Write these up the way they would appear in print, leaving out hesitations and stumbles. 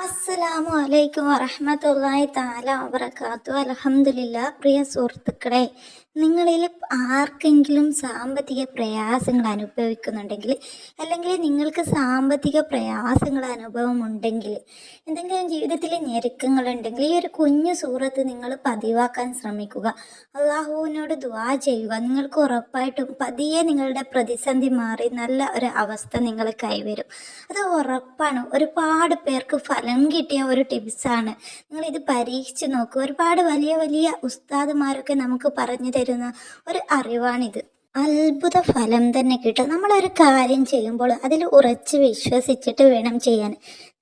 അസ്സലാമു അലൈക്കും വറഹ്മത്തുള്ളാഹി തആല വബറകാതുഹു. അൽഹംദുലില്ലാ. പ്രിയ സുഹൃത്തുക്കളെ, നിങ്ങളിൽ ആർക്കെങ്കിലും സാമ്പത്തിക പ്രയാസങ്ങൾ അനുഭവിക്കുന്നുണ്ടെങ്കിൽ, അല്ലെങ്കിൽ നിങ്ങൾക്ക് സാമ്പത്തിക പ്രയാസങ്ങൾ അനുഭവമുണ്ടെങ്കിൽ, എന്തെങ്കിലും ജീവിതത്തിൽ ഞെരുക്കങ്ങളുണ്ടെങ്കിൽ, ഈ ഒരു കുഞ്ഞു സൂറത്ത് നിങ്ങൾ പതിവാക്കാൻ ശ്രമിക്കുക. അള്ളാഹുവിനോട് ദുആ ചെയ്യുക. നിങ്ങൾക്ക് ഉറപ്പായിട്ടും പതിയെ നിങ്ങളുടെ പ്രതിസന്ധി മാറി നല്ല ഒരു അവസ്ഥ നിങ്ങൾ കൈവരും. അത് ഉറപ്പാണ്. ഒരുപാട് പേർക്ക് ഫലം കിട്ടിയ ഒരു ടിപ്സാണ്. നിങ്ങളിത് പരീക്ഷിച്ച് നോക്കുക. ഒരുപാട് വലിയ വലിയ ഉസ്താദുമാരൊക്കെ നമുക്ക് പറഞ്ഞു തരുന്ന ഒരു അറിവാണിത്. അത്ഭുത ഫലം തന്നെ കിട്ടും. നമ്മളൊരു കാര്യം ചെയ്യുമ്പോൾ അതിൽ ഉറച്ച് വിശ്വസിച്ചിട്ട് വേണം ചെയ്യാൻ.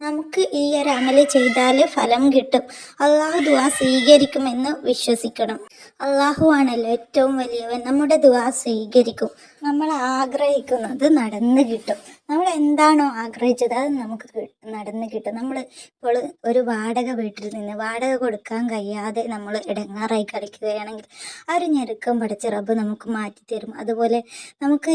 നമുക്ക് ഈ ഒരു അമല് ചെയ്താൽ ഫലം കിട്ടും, അള്ളാഹു ദുആ സ്വീകരിക്കുമെന്ന് വിശ്വസിക്കണം. അള്ളാഹു ആണല്ലോ ഏറ്റവും വലിയവൻ. നമ്മുടെ ദുആ സ്വീകരിക്കും. നമ്മൾ ആഗ്രഹിക്കുന്നത് നടന്നു കിട്ടും. നമ്മൾ എന്താണോ ആഗ്രഹിച്ചത് അത് നമുക്ക് നടന്നു കിട്ടും. നമ്മൾ ഇപ്പോൾ ഒരു വാടക വീട്ടിൽ നിന്ന് വാടക കൊടുക്കാൻ കഴിയാതെ നമ്മൾ ഇടങ്ങാറായി കളിക്കുകയാണെങ്കിൽ ആ ഒരു ഞെരുക്കം പടച്ച റബ്ബ് നമുക്ക് മാറ്റിത്തരും. അതുപോലെ നമുക്ക്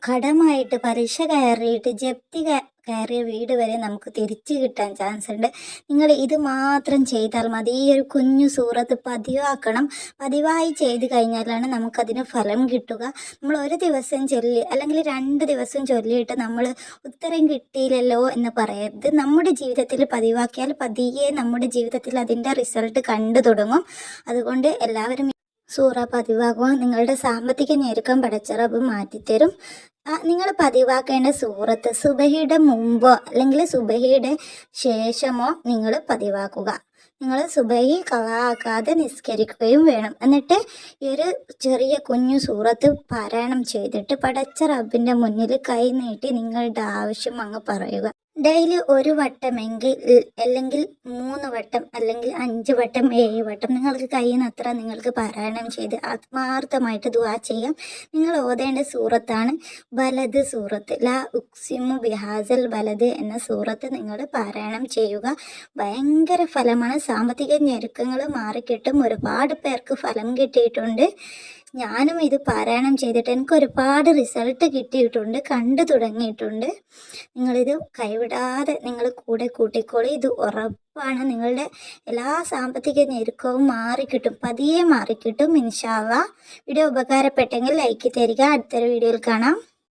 കടമായിട്ട് പലിശ കയറിയിട്ട് ജപ്തി കയറിയ വീട് വരെ നമുക്ക് തിരിച്ചു കിട്ടാൻ ചാൻസ് ഉണ്ട്. നിങ്ങൾ ഇത് മാത്രം ചെയ്താൽ മതി. ഈ ഒരു കുഞ്ഞു സൂറത്ത് പതിവാക്കണം. പതിവായി ചെയ്ത് കഴിഞ്ഞാലാണ് നമുക്കതിന് ഫലം കിട്ടുക. നമ്മൾ ഒരു ദിവസം ചൊല്ലി അല്ലെങ്കിൽ 2 ദിവസം ചൊല്ലിയിട്ട് നമ്മൾ ഉത്തരം കിട്ടിയില്ലല്ലോ എന്ന് പറയരുത്. നമ്മുടെ ജീവിതത്തിൽ പതിവാക്കിയാൽ പതിയെ നമ്മുടെ ജീവിതത്തിൽ അതിൻ്റെ റിസൾട്ട് കണ്ടു തുടങ്ങും. അതുകൊണ്ട് എല്ലാവരും സൂറ പതിവാക്കുക. നിങ്ങളുടെ സാമ്പത്തിക ഞെരുക്കം പടച്ച റബ്ബ് മാറ്റിത്തരും. നിങ്ങൾ പതിവാക്കേണ്ട സൂറത്ത് സുബഹിയുടെ മുമ്പോ അല്ലെങ്കിൽ സുബഹിയുടെ ശേഷമോ നിങ്ങൾ പതിവാക്കുക. നിങ്ങൾ സുബഹി കളാക്കാതെ നിസ്കരിക്കുകയും വേണം. എന്നിട്ട് ഈ ഒരു ചെറിയ കുഞ്ഞു സൂറത്ത് പാരായണം ചെയ്തിട്ട് പടച്ച റബ്ബിൻ്റെ മുന്നിൽ കൈ നീട്ടി നിങ്ങളുടെ ആവശ്യം അങ്ങ് പറയുക. ഡെയിലി 1 വട്ടമെങ്കിൽ, അല്ലെങ്കിൽ 3 വട്ടം, അല്ലെങ്കിൽ 5 വട്ടം, 7 വട്ടം നിങ്ങൾക്ക് കഴിയുന്നത്ര നിങ്ങൾക്ക് പാരായണം ചെയ്ത് ആത്മാർത്ഥമായിട്ട് ദുആ ചെയ്യാം. നിങ്ങൾ ഓതേണ്ട സൂറത്താണ് ബലദ് സൂറത്ത്. ലാ ഉഖ്സിമു ബിഹാസൽ ബലദ് എന്ന സൂറത്ത് നിങ്ങൾ പാരായണം ചെയ്യുക. ഭയങ്കര ഫലമാണ്. സാമ്പത്തിക ഞെരുക്കങ്ങൾ മാറിക്കിട്ടും. ഒരുപാട് പേർക്ക് ഫലം കിട്ടിയിട്ടുണ്ട്. ഞാനും ഇത് പാരായണം ചെയ്തിട്ട് എനിക്ക് ഒരുപാട് റിസൾട്ട് കിട്ടിയിട്ടുണ്ട്, കണ്ടു തുടങ്ങിയിട്ടുണ്ട്. നിങ്ങളിത് കൈവിടാതെ നിങ്ങൾ കൂടെ കൂട്ടിക്കോളി. ഇത് ഉറപ്പാണ്. നിങ്ങളുടെ എല്ലാ സാമ്പത്തിക ഞെരുക്കവും മാറിക്കിട്ടും, പതിയെ മാറിക്കിട്ടും ഇൻഷാ അല്ലാഹ്. വീഡിയോ ഉപകാരപ്പെട്ടെങ്കിൽ ലൈക്ക് തരിക. അടുത്തൊരു വീഡിയോയിൽ കാണാം.